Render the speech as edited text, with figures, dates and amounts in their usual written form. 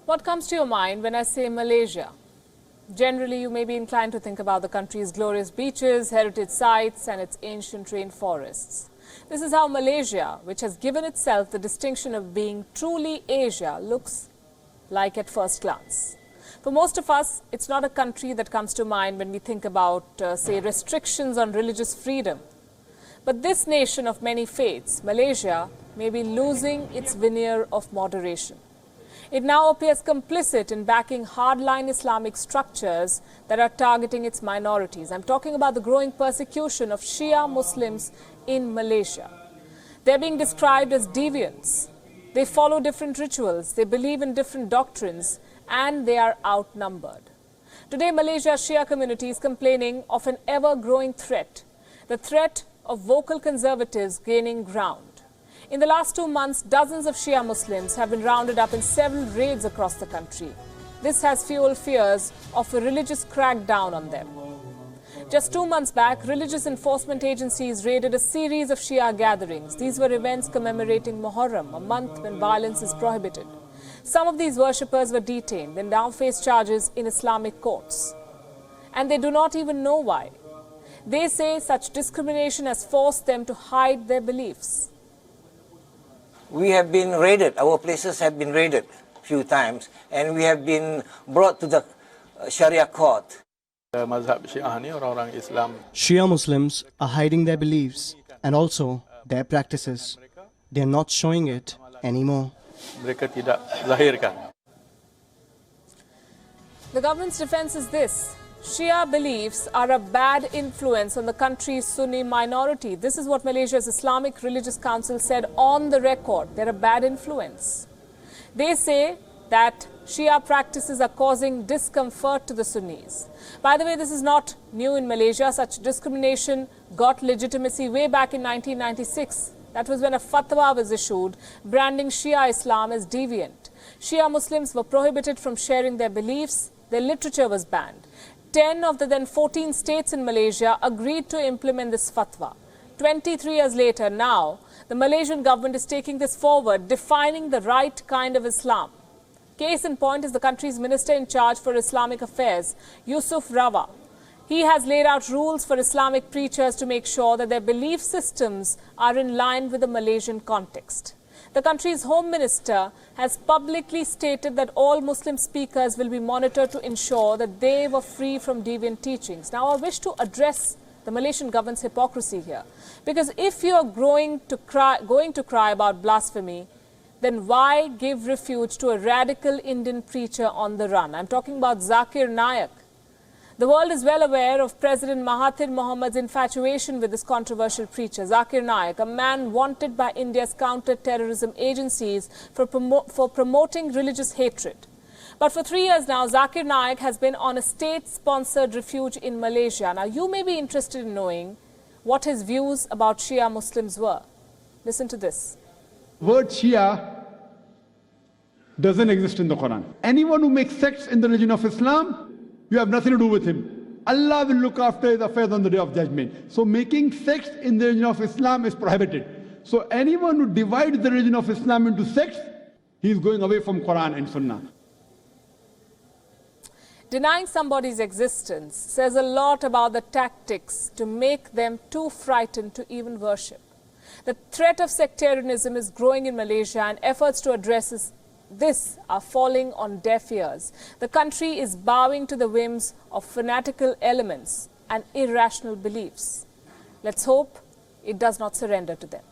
What comes to your mind when I say Malaysia? Generally, you may be inclined to think about the country's glorious beaches, heritage sites, and its ancient rainforests. This is how Malaysia, which has given itself the distinction of being truly Asia, looks like at first glance. For most of us, it's not a country that comes to mind when we think about, say, restrictions on religious freedom. But this nation of many faiths, Malaysia, may be losing its veneer of moderation. It now appears complicit in backing hardline Islamic structures that are targeting its minorities. I'm talking about the growing persecution of Shia Muslims in Malaysia. They're being described as deviants. They follow different rituals, they believe in different doctrines, and they are outnumbered. Today, Malaysia's Shia community is complaining of an ever-growing threat, the threat of vocal conservatives gaining ground. In the last 2 months, dozens of Shia Muslims have been rounded up in several raids across the country. This has fueled fears of a religious crackdown on them. Just 2 months back, religious enforcement agencies raided a series of Shia gatherings. These were events commemorating Muharram, a month when violence is prohibited. Some of these worshippers were detained and now face charges in Islamic courts. And they do not even know why. They say such discrimination has forced them to hide their beliefs. We have been raided, our places have been raided a few times, and we have been brought to the Sharia court. Shia Muslims are hiding their beliefs and also their practices. They are not showing it anymore. The government's defense is this: Shia beliefs are a bad influence on the country's Sunni minority. This is what Malaysia's Islamic Religious Council said on the record. They're a bad influence. They say that Shia practices are causing discomfort to the Sunnis. By the way, this is not new in Malaysia. Such discrimination got legitimacy way back in 1996. That was when a fatwa was issued branding Shia Islam as deviant. Shia Muslims were prohibited from sharing their beliefs. Their literature was banned. 10 of the then 14 states in Malaysia agreed to implement this fatwa. 23 years later, now, the Malaysian government is taking this forward, defining the right kind of Islam. Case in point is the country's minister in charge for Islamic affairs, Yusuf Rawa. He has laid out rules for Islamic preachers to make sure that their belief systems are in line with the Malaysian context. The country's Home Minister has publicly stated that all Muslim speakers will be monitored to ensure that they were free from deviant teachings. Now, I wish to address the Malaysian government's hypocrisy here. Because if you are going to cry about blasphemy, then why give refuge to a radical Indian preacher on the run? I'm talking about Zakir Naik. The world is well aware of President Mahathir Mohamad's infatuation with this controversial preacher, Zakir Naik, a man wanted by India's counter-terrorism agencies for promoting religious hatred. But for 3 years now, Zakir Naik has been on a state-sponsored refuge in Malaysia. Now, you may be interested in knowing what his views about Shia Muslims were. Listen to this. Word Shia doesn't exist in the Quran. Anyone who makes sects in the religion of Islam, you have nothing to do with him. Allah will look after his affairs on the day of judgment. So making sects in the religion of Islam is prohibited. So anyone who divides the religion of Islam into sects, he is going away from Quran and Sunnah. Denying somebody's existence says a lot about the tactics to make them too frightened to even worship. The threat of sectarianism is growing in Malaysia, and efforts to address this are falling on deaf ears. The country is bowing to the whims of fanatical elements and irrational beliefs. Let's hope it does not surrender to them.